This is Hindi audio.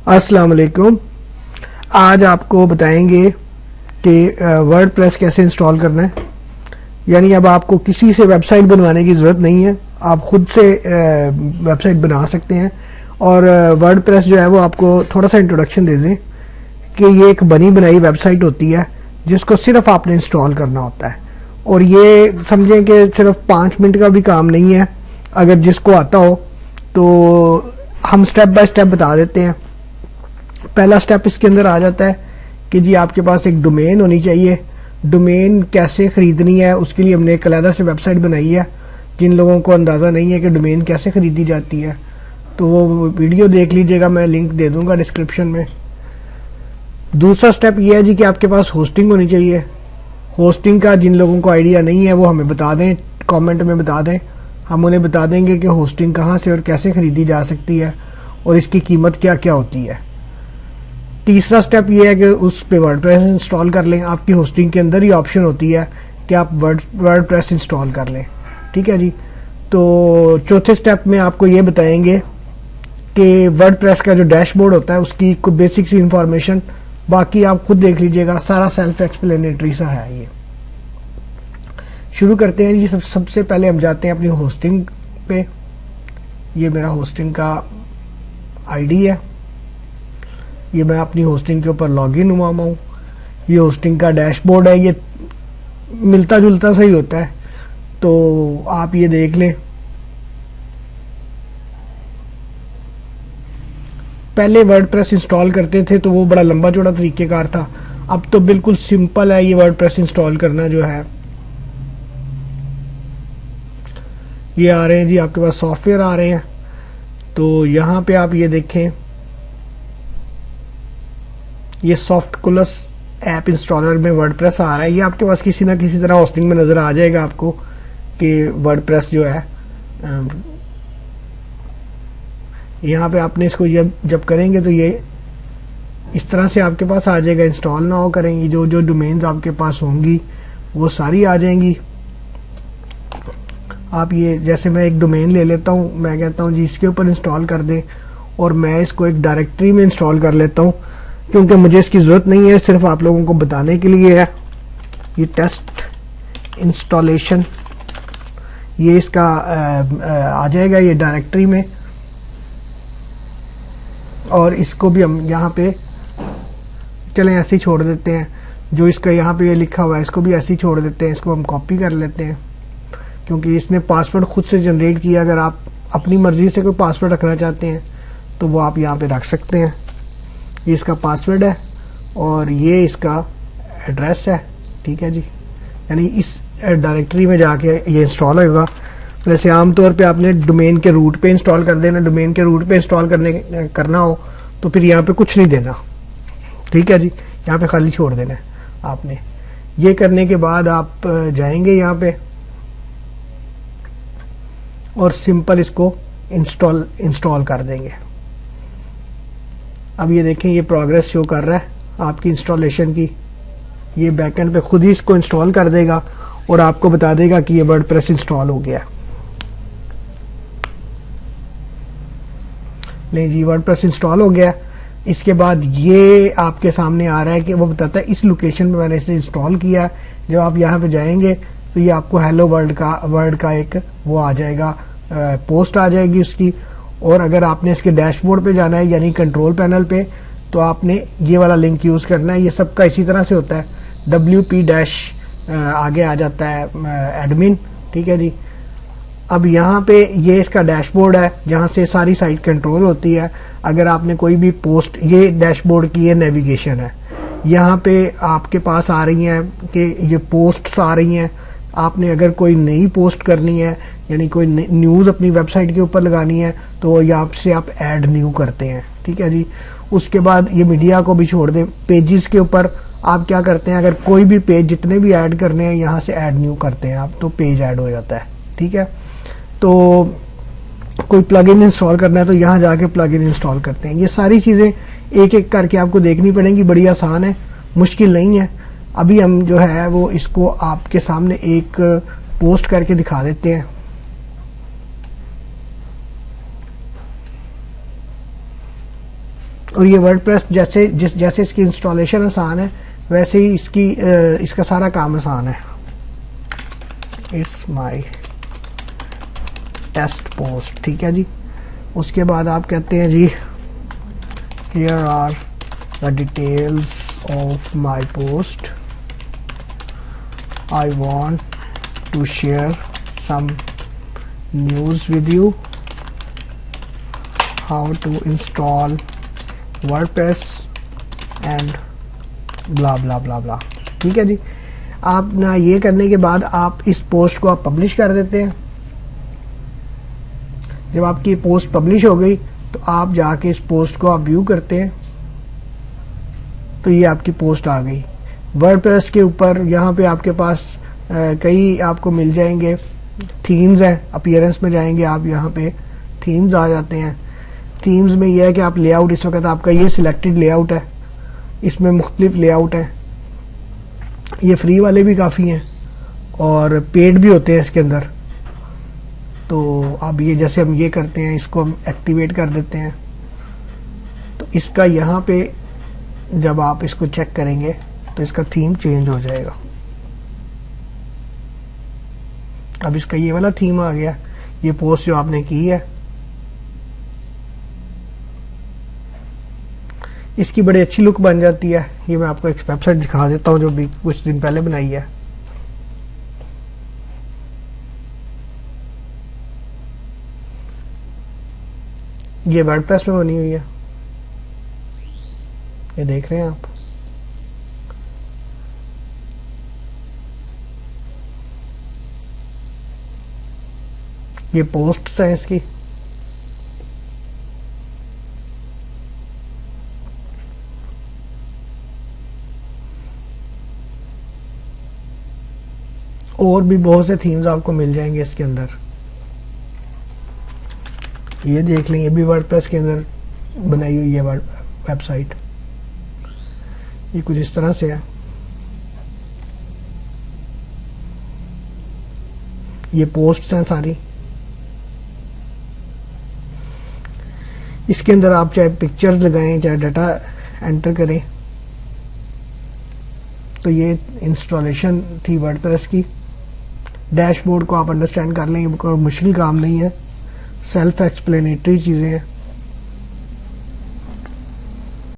अस्सलाम वालेकुम। आज आपको बताएंगे कि वर्डप्रेस कैसे इंस्टॉल करना है। यानी अब आपको किसी से वेबसाइट बनवाने की ज़रूरत नहीं है, आप खुद से वेबसाइट बना सकते हैं। और वर्डप्रेस जो है वो आपको थोड़ा सा इंट्रोडक्शन दे दें कि ये एक बनी बनाई वेबसाइट होती है जिसको सिर्फ आपने इंस्टॉल करना होता है। और ये समझें कि सिर्फ 5 मिनट का भी काम नहीं है। अगर जिसको आता हो तो हम स्टेप बाय स्टेप बता देते हैं। पहला स्टेप इसके अंदर आ जाता है कि जी आपके पास एक डोमेन होनी चाहिए। डोमेन कैसे खरीदनी है उसके लिए हमने एक अलग से वेबसाइट बनाई है। जिन लोगों को अंदाज़ा नहीं है कि डोमेन कैसे खरीदी जाती है तो वो वीडियो देख लीजिएगा, मैं लिंक दे दूंगा डिस्क्रिप्शन में। दूसरा स्टेप ये है जी कि आपके पास होस्टिंग होनी चाहिए। होस्टिंग का जिन लोगों को आइडिया नहीं है वो हमें बता दें, कमेंट में बता दें, हम उन्हें बता देंगे कि होस्टिंग कहाँ से और कैसे खरीदी जा सकती है और इसकी कीमत क्या क्या होती है। तीसरा स्टेप ये है कि उस पे वर्डप्रेस इंस्टॉल कर लें। आपकी होस्टिंग के अंदर ही ऑप्शन होती है कि आप वर्डप्रेस इंस्टॉल कर लें, ठीक है जी। तो चौथे स्टेप में आपको ये बताएंगे कि वर्डप्रेस का जो डैशबोर्ड होता है उसकी कोई बेसिक सी इंफॉर्मेशन, बाकी आप खुद देख लीजिएगा, सारा सेल्फ एक्सप्लेनेटरी सा है। ये शुरू करते हैं जी। सबसे पहले हम जाते हैं अपनी होस्टिंग पे। ये मेरा होस्टिंग का आईडी है, ये मैं अपनी होस्टिंग के ऊपर लॉगिन हुआ हूँ। ये होस्टिंग का डैशबोर्ड है, ये मिलता जुलता सा ही होता है, तो आप ये देख लें। पहले वर्डप्रेस इंस्टॉल करते थे तो वो बड़ा लंबा चौड़ा तरीकेकार था, अब तो बिल्कुल सिंपल है ये वर्डप्रेस इंस्टॉल करना जो है। ये आ रहे हैं जी आपके पास सॉफ्टवेयर आ रहे हैं, तो यहाँ पे आप ये देखें, ये सॉफ्टकुलस ऐप इंस्टॉलर में वर्डप्रेस आ रहा है। ये आपके पास किसी ना किसी तरह होस्टिंग में नज़र आ जाएगा आपको कि वर्डप्रेस जो है। यहाँ पे आपने इसको जब करेंगे तो ये इस तरह से आपके पास आ जाएगा। इंस्टॉल ना हो करेंगे, जो जो डोमेन्स आपके पास होंगी वो सारी आ जाएंगी। आप ये जैसे मैं एक डोमेन ले लेता हूँ, मैं कहता हूँ जी इसके ऊपर इंस्टॉल कर दें और मैं इसको एक डायरेक्टरी में इंस्टॉल कर लेता हूँ क्योंकि मुझे इसकी ज़रूरत नहीं है, सिर्फ आप लोगों को बताने के लिए है। ये टेस्ट इंस्टॉलेशन, ये इसका आ जाएगा ये डायरेक्टरी में, और इसको भी हम यहाँ पे चलें ऐसे ही छोड़ देते हैं। जो इसका यहाँ पे ये लिखा हुआ है इसको भी ऐसे ही छोड़ देते हैं। इसको हम कॉपी कर लेते हैं क्योंकि इसने पासवर्ड खुद से जनरेट किया। अगर आप अपनी मर्जी से कोई पासवर्ड रखना चाहते हैं तो वो आप यहाँ पे रख सकते हैं। ये इसका पासवर्ड है और ये इसका एड्रेस है, ठीक है जी। यानी इस डायरेक्टरी में जाके ये इंस्टॉल होगा। वैसे आमतौर पे आपने डोमेन के रूट पे इंस्टॉल कर देना। डोमेन के रूट पे इंस्टॉल करना हो तो फिर यहाँ पे कुछ नहीं देना, ठीक है जी। यहाँ पे खाली छोड़ देना है आपने। ये करने के बाद आप जाएंगे यहाँ पे और सिंपल इसको इंस्टॉल कर देंगे। अब ये देखें ये प्रोग्रेस शो कर रहा है आपकी इंस्टॉलेशन की। ये बैकएंड पे खुद ही इसको इंस्टॉल कर देगा और आपको बता देगा कि ये वर्डप्रेस इंस्टॉल हो गया। नहीं जी, वर्डप्रेस इंस्टॉल हो गया। इसके बाद ये आपके सामने आ रहा है कि वो बताता है इस लोकेशन पे मैंने इसे इंस्टॉल किया। जब आप यहाँ पे जाएंगे तो ये आपको हेलो वर्ड का एक वो आ जाएगा, पोस्ट आ जाएगी उसकी। और अगर आपने इसके डैशबोर्ड पे जाना है यानी कंट्रोल पैनल पे, तो आपने ये वाला लिंक यूज़ करना है। ये सबका इसी तरह से होता है, WP- आगे आ जाता है एडमिन, ठीक है जी। अब यहाँ पे ये इसका डैशबोर्ड है जहाँ से सारी साइट कंट्रोल होती है। अगर आपने कोई भी पोस्ट, ये डैशबोर्ड की ये नेविगेशन है। यहाँ पे आपके पास आ रही हैं कि ये पोस्ट्स आ रही हैं। आपने अगर कोई नई पोस्ट करनी है यानी कोई न्यूज़ अपनी वेबसाइट के ऊपर लगानी है तो यहाँ से आप ऐड न्यू करते हैं, ठीक है जी। उसके बाद ये मीडिया को भी छोड़ दें। पेजेस के ऊपर आप क्या करते हैं, अगर कोई भी पेज जितने भी ऐड करने हैं यहाँ से ऐड न्यू करते हैं आप, तो पेज ऐड हो जाता है, ठीक है। तो कोई प्लगइन इंस्टॉल करना है तो यहाँ जाके प्लगइन इंस्टॉल करते हैं। ये सारी चीज़ें एक एक करके आपको देखनी पड़ेंगी। बड़ी आसान है, मुश्किल नहीं है। अभी हम जो है वो इसको आपके सामने एक पोस्ट करके दिखा देते हैं। और ये वर्डप्रेस जैसे इसकी इंस्टॉलेशन आसान है वैसे ही इसका सारा काम आसान है। इट्स माई टेस्ट पोस्ट, ठीक है जी। उसके बाद आप कहते हैं जी here are the details of my post, I want to share some news with you, how to install WordPress and blah blah blah blah, ठीक है जी। आप ना ये करने के बाद आप इस पोस्ट को आप पब्लिश कर देते हैं। जब आपकी पोस्ट पब्लिश हो गई तो आप जाके इस पोस्ट को आप व्यू करते हैं तो ये आपकी पोस्ट आ गई वर्डप्रेस के ऊपर। यहाँ पे आपके पास कई आपको मिल जाएंगे थीम्स हैं। अपीयरेंस में जाएंगे आप, यहाँ पे थीम्स आ जाते हैं। थीम्स में यह है कि आप लेआउट, इस वक्त आपका ये सिलेक्टेड लेआउट है, इसमें मुख्तलिफ लेआउट है। ये फ्री वाले भी काफ़ी हैं और पेड भी होते हैं इसके अंदर। तो अब ये जैसे हम ये करते हैं, इसको हम एक्टिवेट कर देते हैं तो इसका यहाँ पे जब आप इसको चेक करेंगे तो इसका थीम चेंज हो जाएगा। अब इसका ये वाला थीम आ गया, ये पोस्ट जो आपने की है इसकी बड़ी अच्छी लुक बन जाती है। ये मैं आपको एक वेबसाइट दिखा देता हूँ जो भी कुछ दिन पहले बनाई है। ये वर्डप्रेस में बनी हुई है, ये देख रहे हैं आप। ये पोस्ट्स हैं इसकी। और भी बहुत से थीम्स आपको मिल जाएंगे इसके अंदर। ये देख लें, ये भी वर्डप्रेस के अंदर बनाई हुई है वेबसाइट। ये कुछ इस तरह से है। ये पोस्ट्स हैं सारी। इसके अंदर आप चाहे पिक्चर्स लगाएं चाहे डाटा एंटर करें। तो ये इंस्टॉलेशन थी वर्डप्रेस की। डैशबोर्ड को आप अंडरस्टैंड कर लें, कोई मुश्किल काम नहीं है, सेल्फ एक्सप्लेनेटरी चीज़ें हैं।